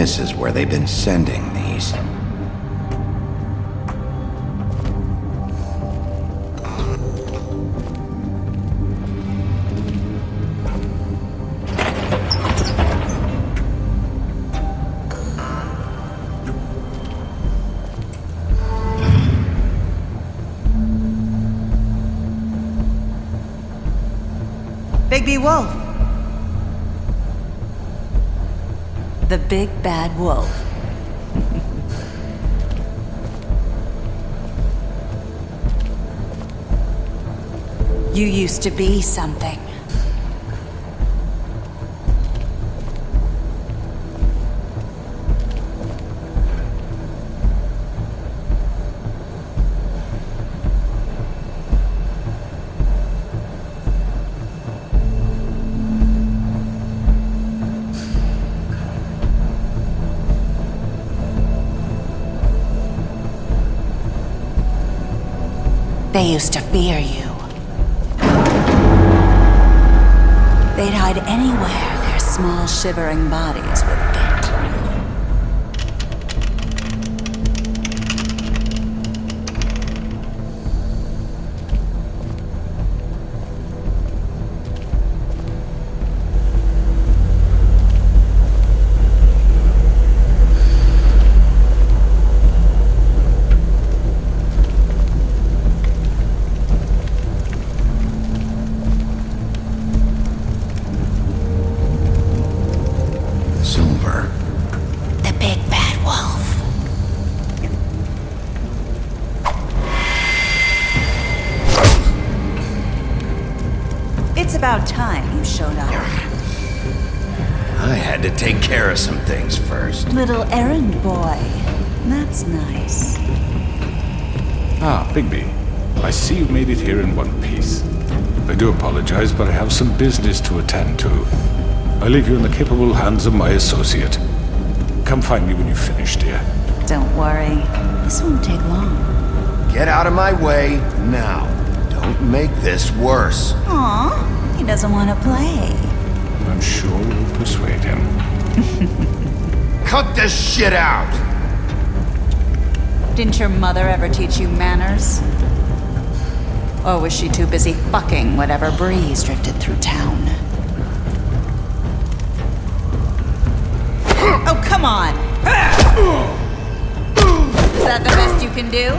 this is where they've been sending these. Bigby Wolf. The big bad wolf. You used to be something. They used to fear you. They'd hide anywhere their small, shivering bodies would fit. It's about time you showed up. I had to take care of some things first. Little errand boy. That's nice. Ah, Bigby. I see you made it here in one piece. I do apologize, but I have some business to attend to. I leave you in the capable hands of my associate. Come find me when you've finished, dear. Don't worry. This won't take long. Get out of my way now. Don't make this worse. Aw, he doesn't want to play. I'm sure you'll persuade him. Cut this shit out! Didn't your mother ever teach you manners? Or was she too busy fucking whatever breeze drifted through town? Oh, come on! Is that the best you can do?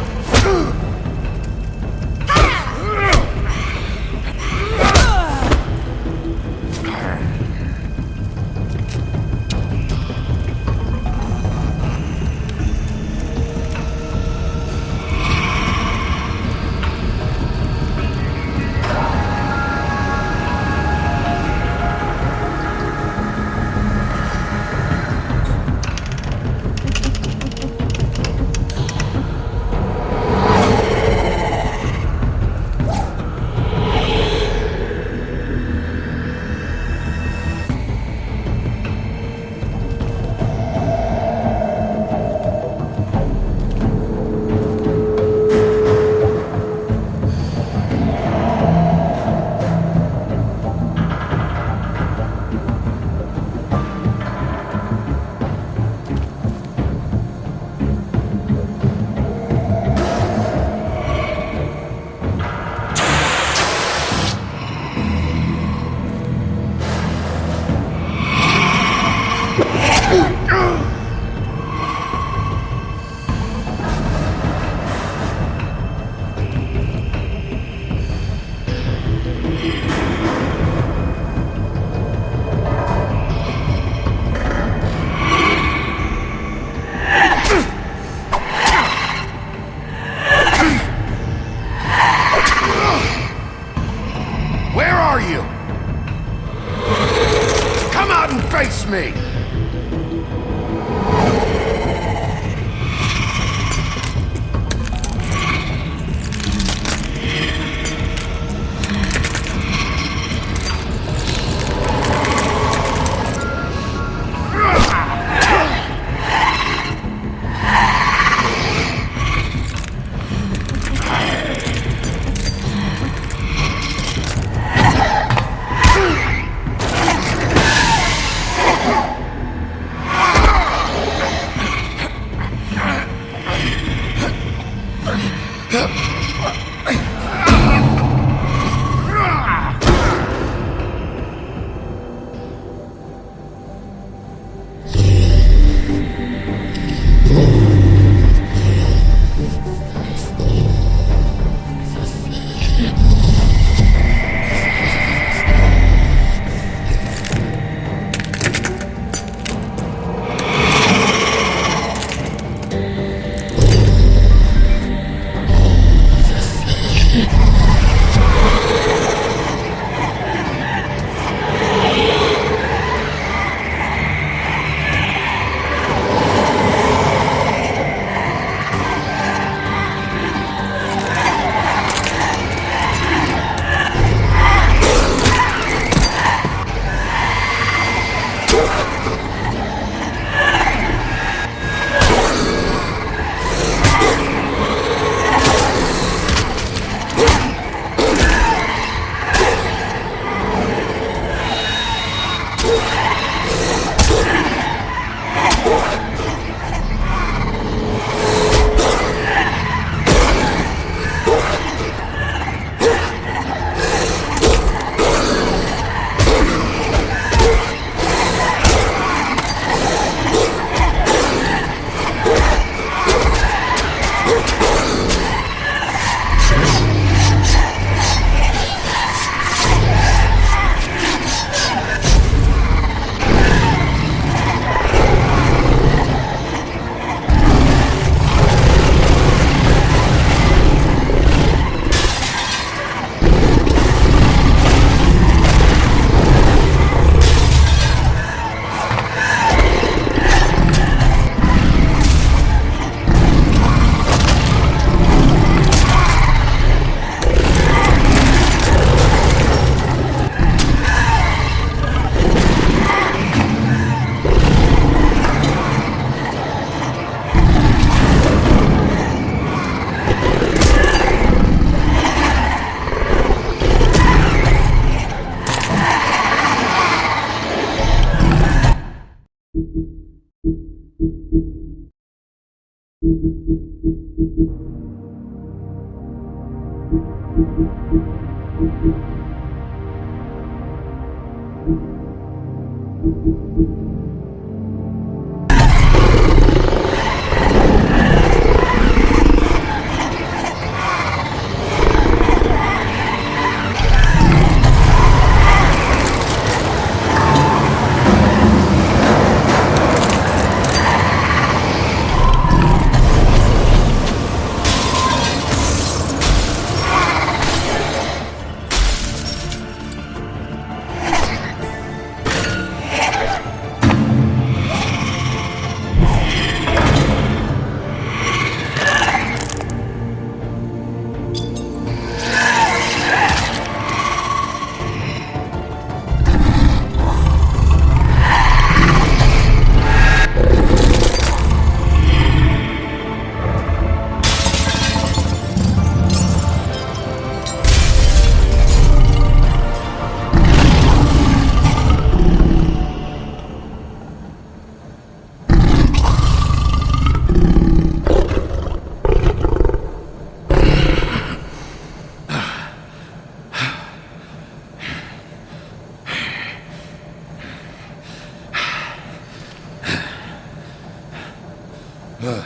Hello,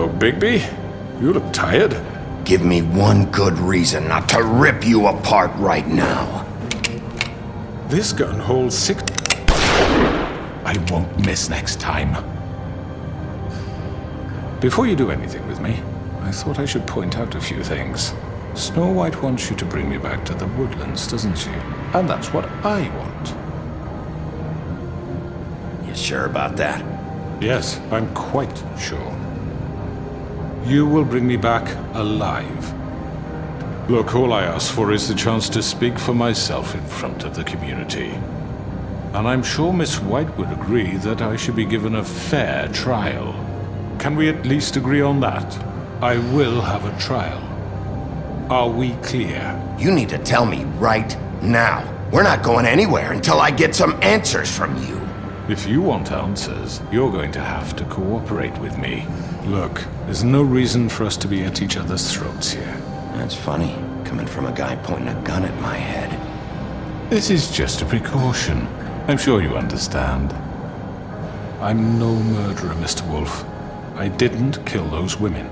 Bigby. You look tired. Give me one good reason not to rip you apart right now. This gun holds 6... I won't miss next time. Before you do anything with me, I thought I should point out a few things. Snow White wants you to bring me back to the woodlands, doesn't she? And that's what I want. You sure about that? Yes, I'm quite sure. You will bring me back alive. Look, all I ask for is the chance to speak for myself in front of the community. And I'm sure Miss White would agree that I should be given a fair trial. Can we at least agree on that? I will have a trial. Are we clear? You need to tell me right now. We're not going anywhere until I get some answers from you. If you want answers, you're going to have to cooperate with me. Look, there's no reason for us to be at each other's throats here. That's funny, coming from a guy pointing a gun at my head. This is just a precaution. I'm sure you understand. I'm no murderer, Mr. Wolf. I didn't kill those women.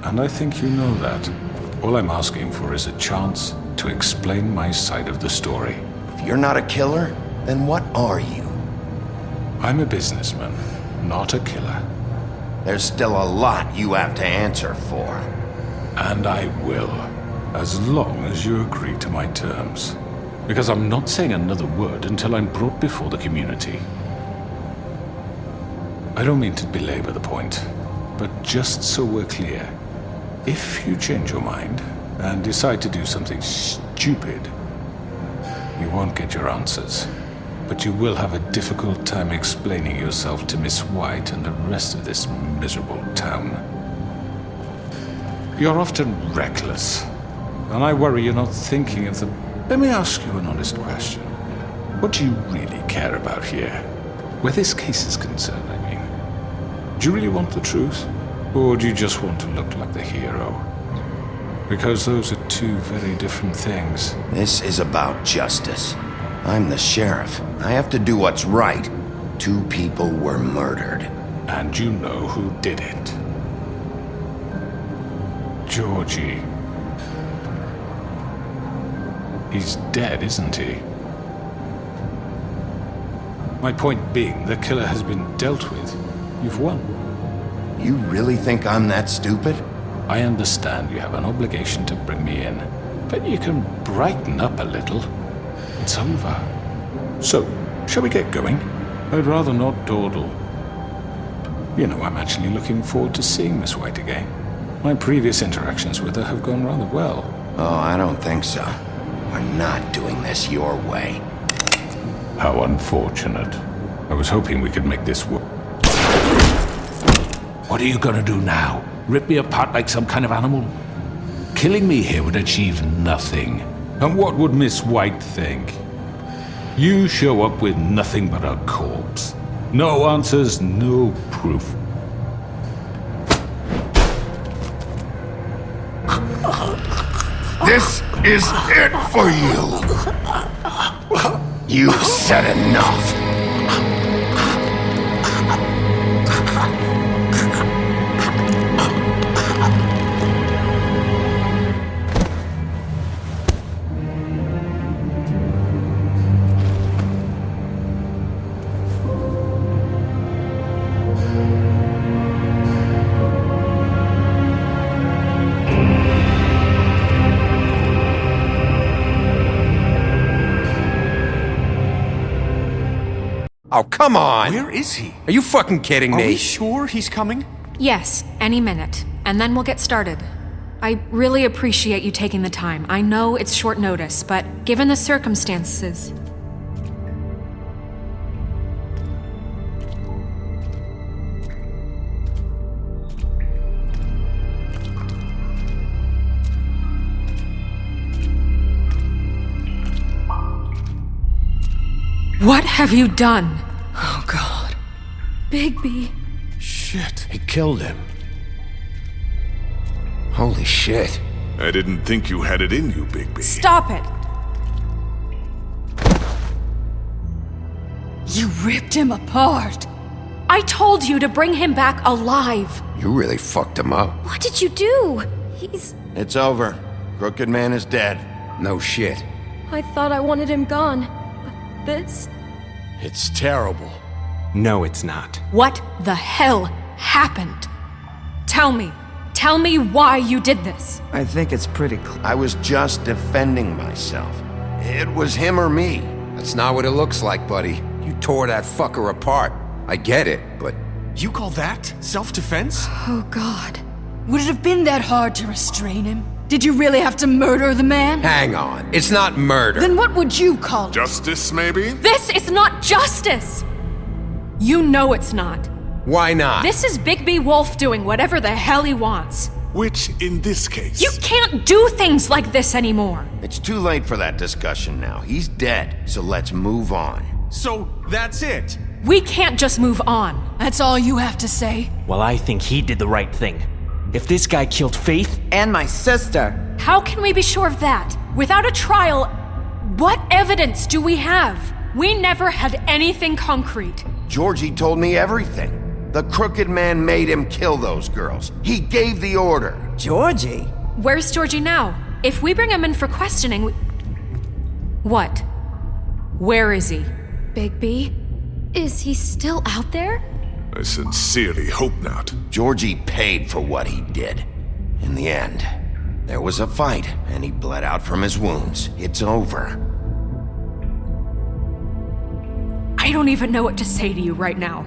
And I think you know that. All I'm asking for is a chance to explain my side of the story. If you're not a killer, then what are you? I'm a businessman, not a killer. There's still a lot you have to answer for. And I will, as long as you agree to my terms. Because I'm not saying another word until I'm brought before the community. I don't mean to belabor the point, but just so we're clear, if you change your mind and decide to do something stupid, you won't get your answers. But you will have a difficult time explaining yourself to Miss White and the rest of this miserable town. You're often reckless, and I worry you're not thinking of the... Let me ask you an honest question. What do you really care about here? Where this case is concerned, I mean. Do you really want the truth? Or do you just want to look like the hero? Because those are two very different things. This is about justice. I'm the sheriff. I have to do what's right. 2 people were murdered. And you know who did it. Georgie. He's dead, isn't he? My point being, the killer has been dealt with. You've won. You really think I'm that stupid? I understand you have an obligation to bring me in, but you can brighten up a little. It's over. So, shall we get going? I'd rather not dawdle. You know, I'm actually looking forward to seeing Miss White again. My previous interactions with her have gone rather well. Oh, I don't think so. We're not doing this your way. How unfortunate. I was hoping we could make this work. What are you gonna do now? Rip me apart like some kind of animal? Killing me here would achieve nothing. And what would Miss White think? You show up with nothing but a corpse. No answers, no proof. This is it for you. You said enough. Oh, come on! Where is he? Are you fucking kidding me? Are we sure he's coming? Yes, any minute. And then we'll get started. I really appreciate you taking the time. I know it's short notice, but given the circumstances... What have you done? Oh, God. Bigby. Shit, he killed him. Holy shit. I didn't think you had it in you, Bigby. Stop it! You ripped him apart. I told you to bring him back alive. You really fucked him up. What did you do? He's... It's over. Crooked Man is dead. No shit. I thought I wanted him gone. But this... It's terrible. No, it's not. What the hell happened? Tell me why you did this. I think it's pretty clear. I was just defending myself. It was him or me. That's not what it looks like, buddy. You tore that fucker apart. I get it, but... You call that self-defense? Oh, God. Would it have been that hard to restrain him? Did you really have to murder the man? Hang on. It's not murder. Then what would you call it? Justice, maybe? This is not justice! You know it's not. Why not? This is Bigby Wolf doing whatever the hell he wants. Which, in this case... You can't do things like this anymore. It's too late for that discussion now. He's dead, so let's move on. So, that's it? We can't just move on. That's all you have to say? Well, I think he did the right thing. If this guy killed Faith... And my sister. How can we be sure of that? Without a trial, what evidence do we have? We never had anything concrete. Georgie told me everything. The Crooked Man made him kill those girls. He gave the order. Georgie? Where's Georgie now? If we bring him in for questioning, What? Where is he? Bigby? Is he still out there? I sincerely hope not. Georgie paid for what he did. In the end, there was a fight, and he bled out from his wounds. It's over. I don't even know what to say to you right now.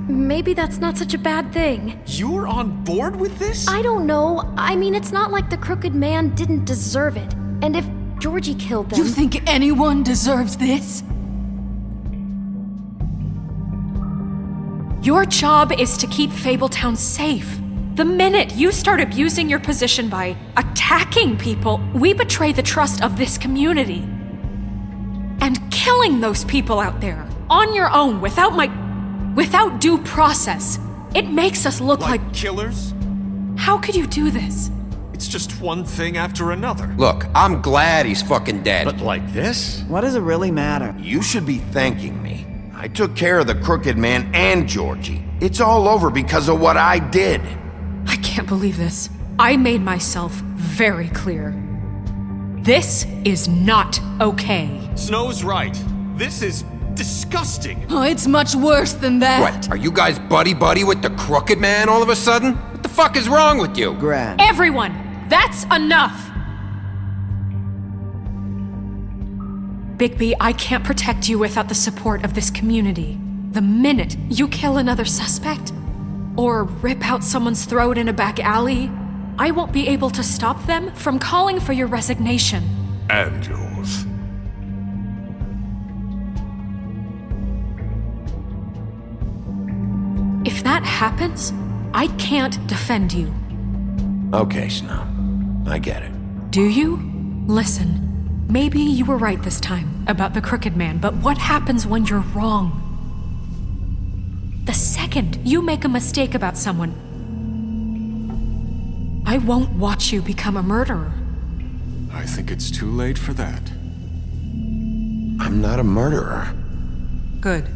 Maybe that's not such a bad thing. You're on board with this? I don't know. I mean, it's not like the Crooked Man didn't deserve it. And if Georgie killed them... You think anyone deserves this? Your job is to keep Fabletown safe. The minute you start abusing your position by attacking people, we betray the trust of this community. And killing those people out there, on your own, without due process, it makes us look like killers? How could you do this? It's just one thing after another. Look, I'm glad he's fucking dead. But like this? What does it really matter? You should be thanking me. I took care of the Crooked Man and Georgie. It's all over because of what I did. I can't believe this. I made myself very clear. This is not okay. Snow's right. This is disgusting. Oh, it's much worse than that. What, are you guys buddy-buddy with the Crooked Man all of a sudden? What the fuck is wrong with you? Gran. Everyone, that's enough! Bigby, I can't protect you without the support of this community. The minute you kill another suspect, or rip out someone's throat in a back alley, I won't be able to stop them from calling for your resignation. And yours. If that happens, I can't defend you. Okay, Snow. I get it. Do you? Listen, maybe you were right this time about the Crooked Man, but what happens when you're wrong? The second you make a mistake about someone, I won't watch you become a murderer. I think it's too late for that. I'm not a murderer. Good.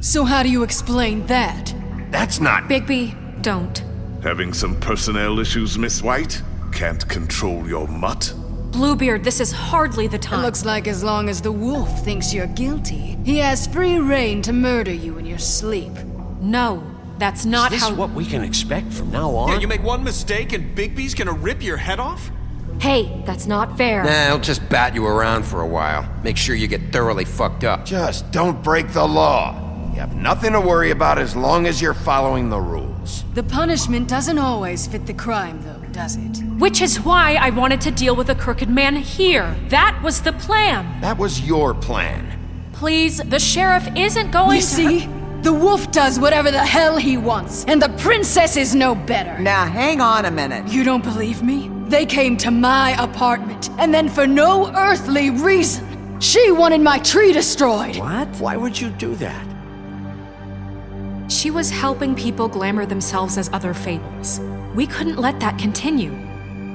So how do you explain that? That's not... Bigby, don't. Having some personnel issues, Miss White? Can't control your mutt? Bluebeard, this is hardly the It time. looks like as long as the wolf thinks you're guilty, he has free reign to murder you in your sleep. No, that's not Is how... this what we can expect from now on? Yeah, you make one mistake and Bigby's gonna rip your head off? Hey, that's not fair. Nah, he'll just bat you around for a while. Make sure you get thoroughly fucked up. Just don't break the law. You have nothing to worry about as long as you're following the rules. The punishment doesn't always fit the crime, though, does it? Which is why I wanted to deal with the Crooked Man here. That was the plan. That was your plan. Please, the sheriff isn't going You see? The wolf does whatever the hell he wants, and the princess is no better. Now, hang on a minute. You don't believe me? They came to my apartment, and then for no earthly reason, She wanted my tree destroyed! What? Why would you do that? She was helping people glamour themselves as other fables. We couldn't let that continue.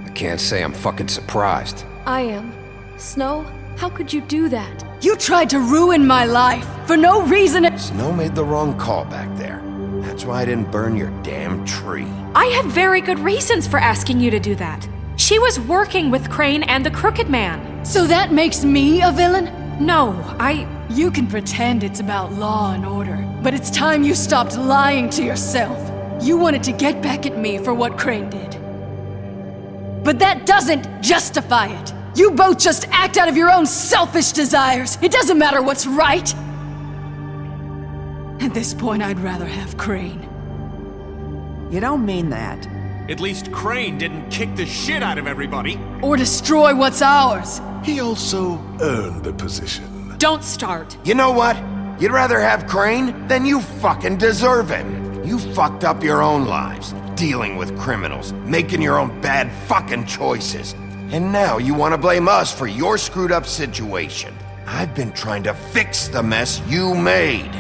I can't say I'm fucking surprised. I am. Snow, how could you do that? You tried to ruin my life, for no reason. Snow made the wrong call back there. That's why I didn't burn your damn tree. I had very good reasons for asking you to do that. She was working with Crane and the Crooked Man. So that makes me a villain? No, You can pretend it's about law and order, but it's time you stopped lying to yourself. You wanted to get back at me for what Crane did. But that doesn't justify it. You both just act out of your own selfish desires. It doesn't matter what's right. At this point, I'd rather have Crane. You don't mean that. At least Crane didn't kick the shit out of everybody. Or destroy what's ours. He also earned the position. don't start. You know what? You'd rather have Crane? Then you fucking deserve him. You fucked up your own lives, dealing with criminals, making your own bad fucking choices. And now you want to blame us for your screwed up situation. I've been trying to fix the mess you made.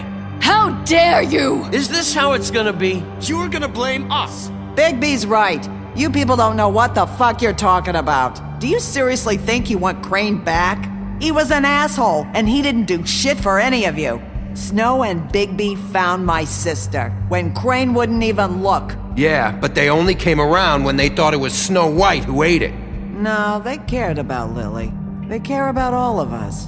How dare you! Is this how it's gonna be? You're gonna blame us! Bigby's right. You people don't know what the fuck you're talking about. Do you seriously think you want Crane back? He was an asshole, and he didn't do shit for any of you. Snow and Bigby found my sister, when Crane wouldn't even look. Yeah, but they only came around when they thought it was Snow White who ate it. No, they cared about Lily. They care about all of us.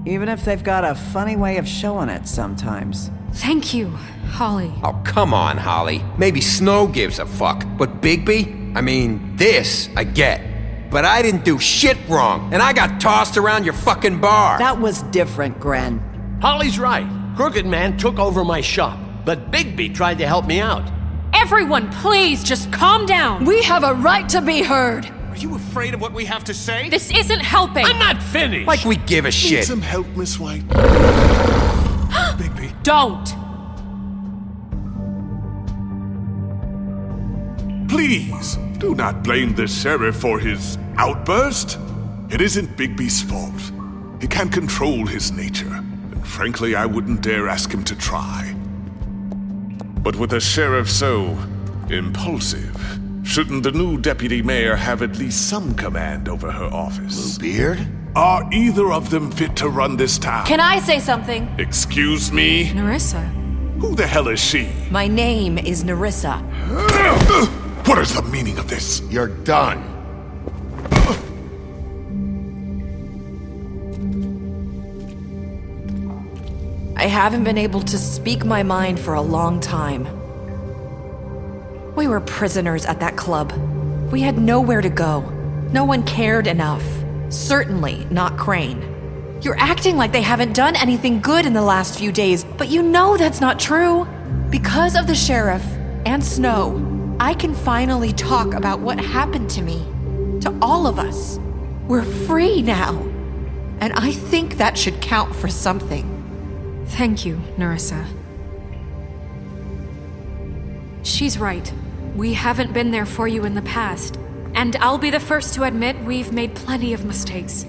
Even if they've got a funny way of showing it sometimes. Thank you, Holly. Oh, come on, Holly. Maybe Snow gives a fuck, but Bigby? I mean, this I get. But I didn't do shit wrong, and I got tossed around your fucking bar. That was different, Gren. Holly's right. Crooked Man took over my shop, but Bigby tried to help me out. Everyone, please, just calm down. We have a right to be heard. Are you afraid of what we have to say? This isn't helping. I'm not finished! Like we give a Need shit. some help, Miss White? Bigby. Don't. Please, do not blame the sheriff for his outburst. It isn't Bigby's fault. He can't control his nature, and frankly, I wouldn't dare ask him to try. But with a sheriff so impulsive, shouldn't the new deputy mayor have at least some command over her office? Bluebeard? Are either of them fit to run this town? Can I say something? Excuse me? Nerissa. Who the hell is she? My name is Nerissa. What is the meaning of this? You're done. I haven't been able to speak my mind for a long time. We were prisoners at that club. We had nowhere to go. No one cared enough. Certainly not Crane. You're acting like they haven't done anything good in the last few days, but you know that's not true. Because of the sheriff and Snow, I can finally talk about what happened to me. To all of us. We're free now. And I think that should count for something. Thank you, Nerissa. She's right. We haven't been there for you in the past. And I'll be the first to admit we've made plenty of mistakes.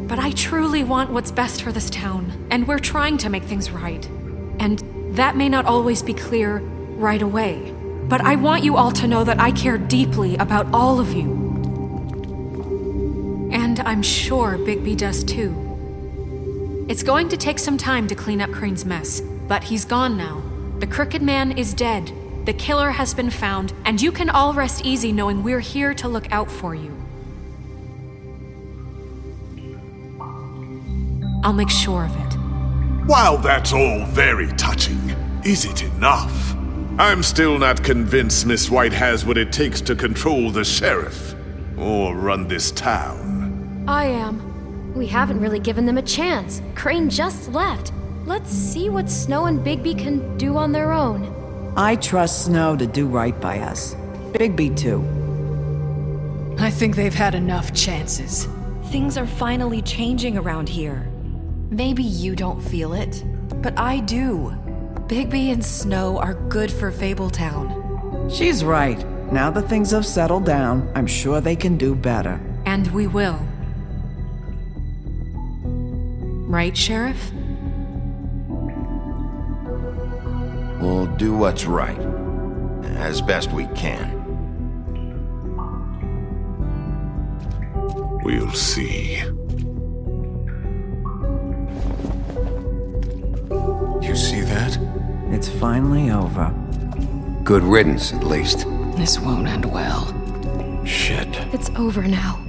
But I truly want what's best for this town, and we're trying to make things right. And that may not always be clear right away. But I want you all to know that I care deeply about all of you. And I'm sure Bigby does too. It's going to take some time to clean up Crane's mess, but he's gone now. The Crooked Man is dead. The killer has been found, and you can all rest easy knowing we're here to look out for you. I'll make sure of it. While that's all very touching, is it enough? I'm still not convinced Miss White has what it takes to control the sheriff, or run this town. I am. We haven't really given them a chance. Crane just left. Let's see what Snow and Bigby can do on their own. I trust Snow to do right by us. Bigby too. I think they've had enough chances. Things are finally changing around here. Maybe you don't feel it, but I do. Bigby and Snow are good for Fabletown. She's right. Now that things have settled down, I'm sure they can do better. And we will. Right, Sheriff? We'll do what's right. As best we can. We'll see. You see that? It's finally over. Good riddance, at least. This won't end well. Shit. It's over now.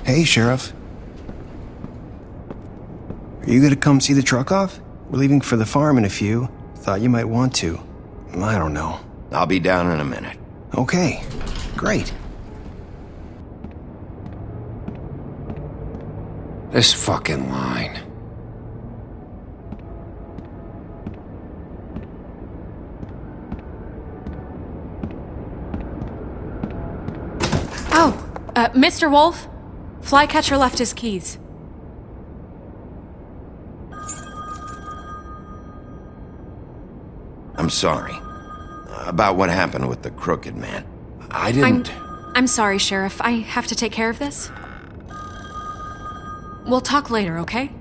Hey, Sheriff. Are you gonna come see the truck off? We're leaving for the farm in a few. Thought you might want to. I don't know. I'll be down in a minute. Okay, great. This fucking line. Oh, Mr. Wolf? Flycatcher left his keys. I'm sorry. About what happened with the crooked man. I didn't... I'm sorry, Sheriff. I have to take care of this. We'll talk later, okay?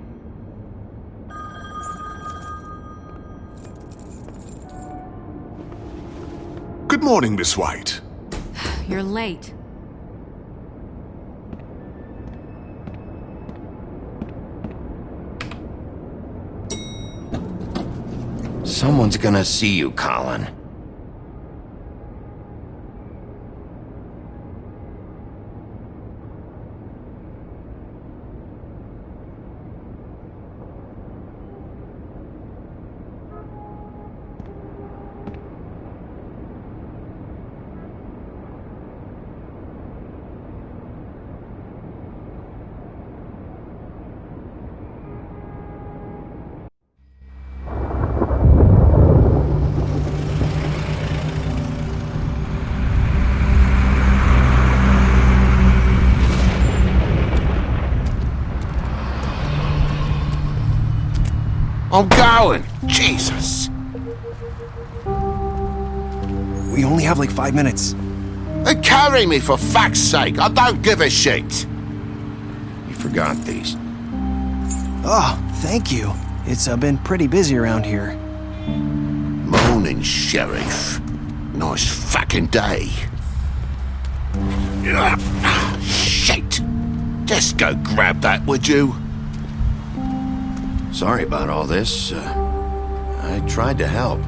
Good morning, Miss White. You're late. Someone's gonna see you, Colin. I'm going! Jesus! We only have like 5 minutes. Carry me, for fuck's sake! I don't give a shit! You forgot these. Oh, thank you. It's been pretty busy around here. Morning, Sheriff. Nice fucking day. Shit! Just go grab that, would you? Sorry about all this. I tried to help.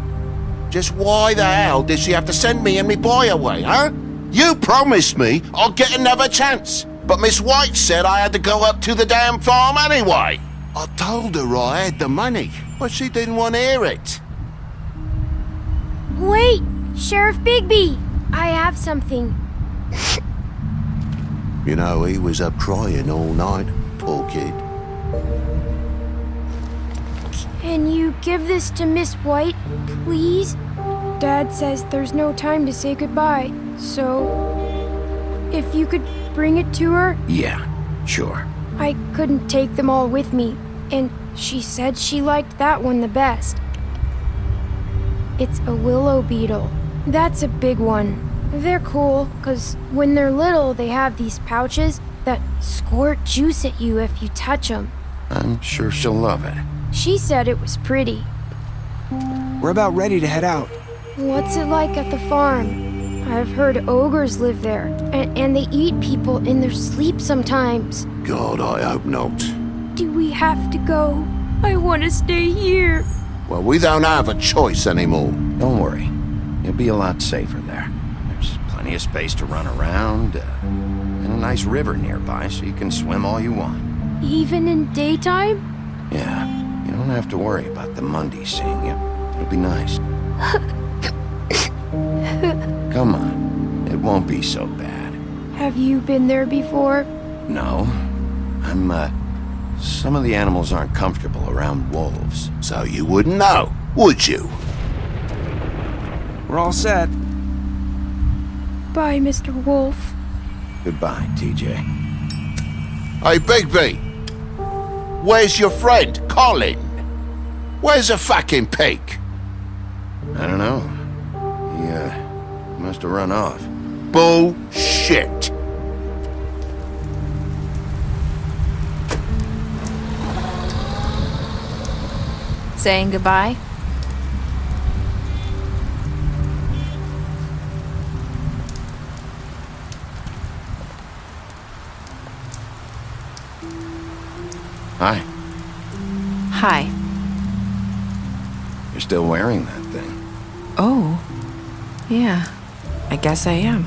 Just why the hell did she have to send me and me boy away, huh? You promised me I'll get another chance, but Miss White said I had to go up to the damn farm anyway. I told her I had the money, but she didn't want to hear it. Wait! Sheriff Bigby! I have something. You know, he was up crying all night, poor kid. Can you give this to Miss White, please? Dad says there's no time to say goodbye, so... if you could bring it to her? Yeah, sure. I couldn't take them all with me, and she said she liked that one the best. It's a willow beetle. That's a big one. They're cool, 'cause when they're little, they have these pouches that squirt juice at you if you touch them. I'm sure she'll love it. She said it was pretty. We're about ready to head out. What's it like at the farm? I've heard ogres live there, and they eat people in their sleep sometimes. God, I hope not. Do we have to go? I want to stay here. Well, we don't have a choice anymore. Don't worry. You'll be a lot safer there. There's plenty of space to run around, and a nice river nearby so you can swim all you want. Even in daytime? Yeah, you don't have to worry about the Mundies seeing you. It'll be nice. be so bad. Have you been there before? No. Some of the animals aren't comfortable around wolves. So you wouldn't know, would you? We're all set. Bye, Mr. Wolf. Goodbye, TJ. Hey, Bigby. Where's your friend, Colin? Where's the fucking pig? I don't know. He must have run off. Bullshit. Saying goodbye? Hi. Hi. You're still wearing that thing. Oh. Yeah. I guess I am.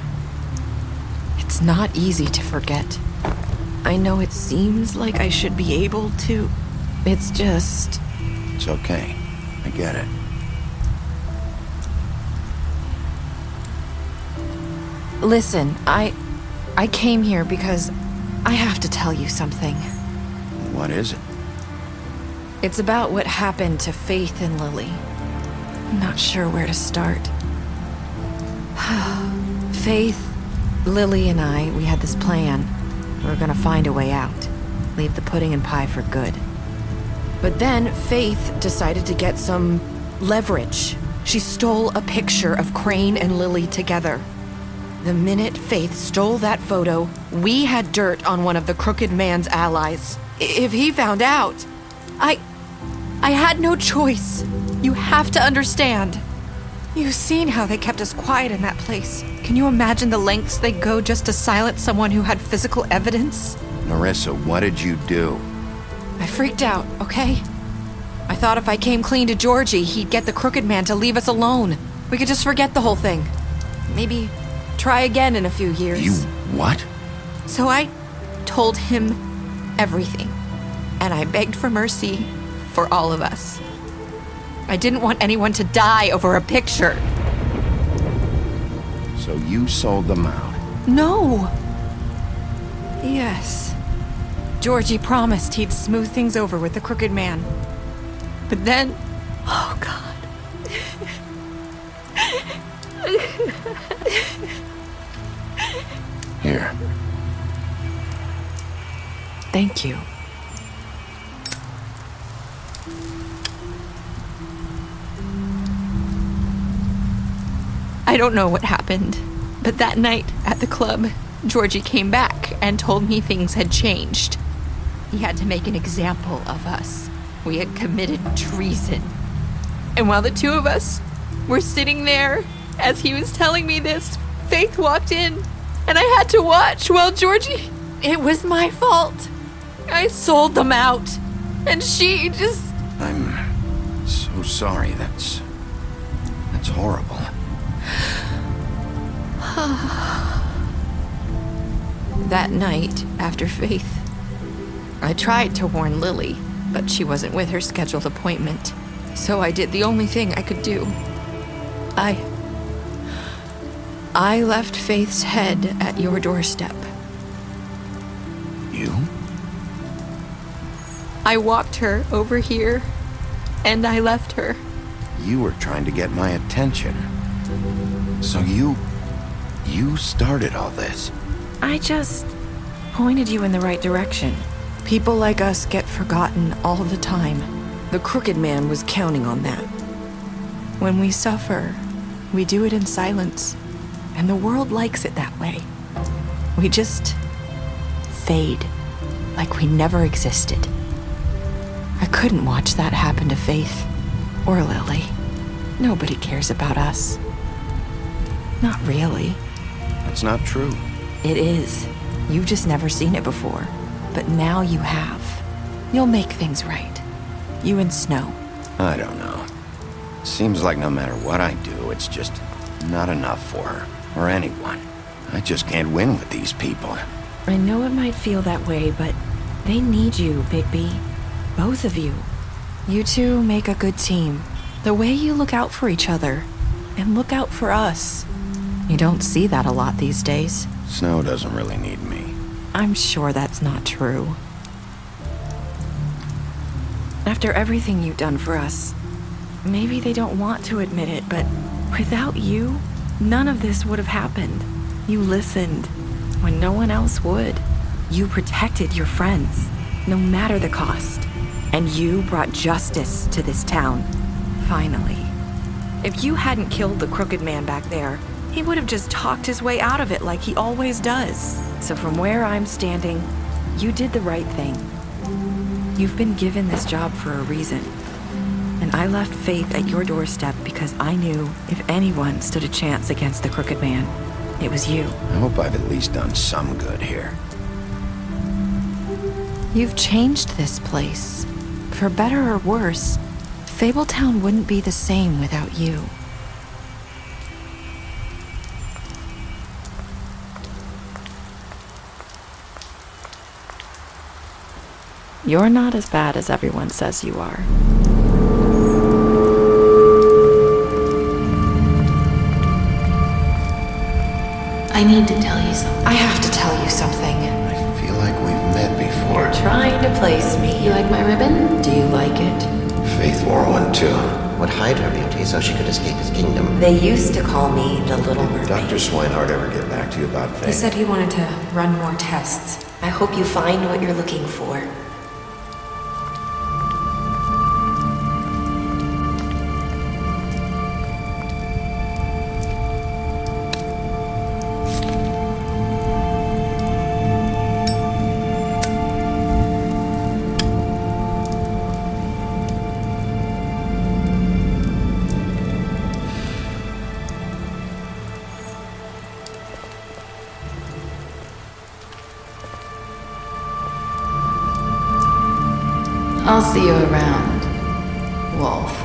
It's not easy to forget. I know it seems like I should be able to. It's just... It's okay. I get it. Listen, I came here because I have to tell you something. What is it? It's about what happened to Faith and Lily. I'm not sure where to start. Faith, Lily, and I, we had this plan. We were gonna find a way out. Leave the pudding and pie for good. But then Faith decided to get some leverage. She stole a picture of Crane and Lily together. The minute Faith stole that photo, we had dirt on one of the Crooked Man's allies. If he found out, I had no choice. You have to understand. You've seen how they kept us quiet in that place. Can you imagine the lengths they'd go just to silence someone who had physical evidence? Narissa, what did you do? I freaked out, okay? I thought if I came clean to Georgie, he'd get the Crooked Man to leave us alone. We could just forget the whole thing. Maybe try again in a few years. You what? So I told him everything. And I begged for mercy for all of us. I didn't want anyone to die over a picture. So you sold them out? No. Yes. Georgie promised he'd smooth things over with the Crooked Man. But then... Oh, God. Here. Thank you. I don't know what happened, but that night at the club, Georgie came back and told me things had changed. He had to make an example of us. We had committed treason. And while the two of us were sitting there, as he was telling me this, Faith walked in, and I had to watch while Georgie... It was my fault. I sold them out, and she just... I'm so sorry. That's horrible. That night, after Faith, I tried to warn Lily, but she wasn't with her scheduled appointment. So I did the only thing I could do. I left Faith's head at your doorstep. You? I walked her over here, and I left her. You were trying to get my attention. So you started all this. I just pointed you in the right direction. People like us get forgotten all the time. The Crooked Man was counting on that. When we suffer, we do it in silence, and the world likes it that way. We just fade, like we never existed. I couldn't watch that happen to Faith or Lily. Nobody cares about us. Not really. That's not true. It is. You've just never seen it before. But now you have. You'll make things right. You and Snow. I don't know. Seems like no matter what I do, it's just not enough for her, or anyone. I just can't win with these people. I know it might feel that way, but they need you, Bigby. Both of you. You two make a good team. The way you look out for each other, and look out for us. You don't see that a lot these days. Snow doesn't really need me. I'm sure that's not true. After everything you've done for us, maybe they don't want to admit it, but without you, none of this would have happened. You listened when no one else would. You protected your friends, no matter the cost. And you brought justice to this town, finally. If you hadn't killed the crooked man back there, he would have just talked his way out of it like he always does. So from where I'm standing, you did the right thing. You've been given this job for a reason. And I left Faith at your doorstep because I knew if anyone stood a chance against the crooked man, it was you. I hope I've at least done some good here. You've changed this place. For better or worse, Fabletown wouldn't be the same without you. You're not as bad as everyone says you are. I need to tell you something. I have to tell you something. I feel like we've met before. You're trying to place me. You like my ribbon? Do you like it? Faith wore one too. Would hide her beauty so she could escape his kingdom. They used to call me the Little Mermaid. Dr. Swinehart ever get back to you about Faith? He said he wanted to run more tests. I hope you find what you're looking for. I'll see you around, Wolf.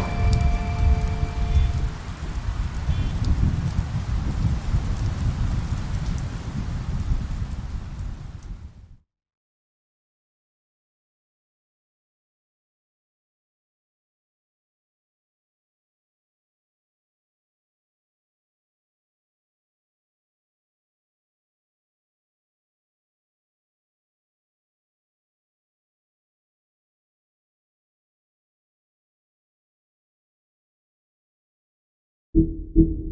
You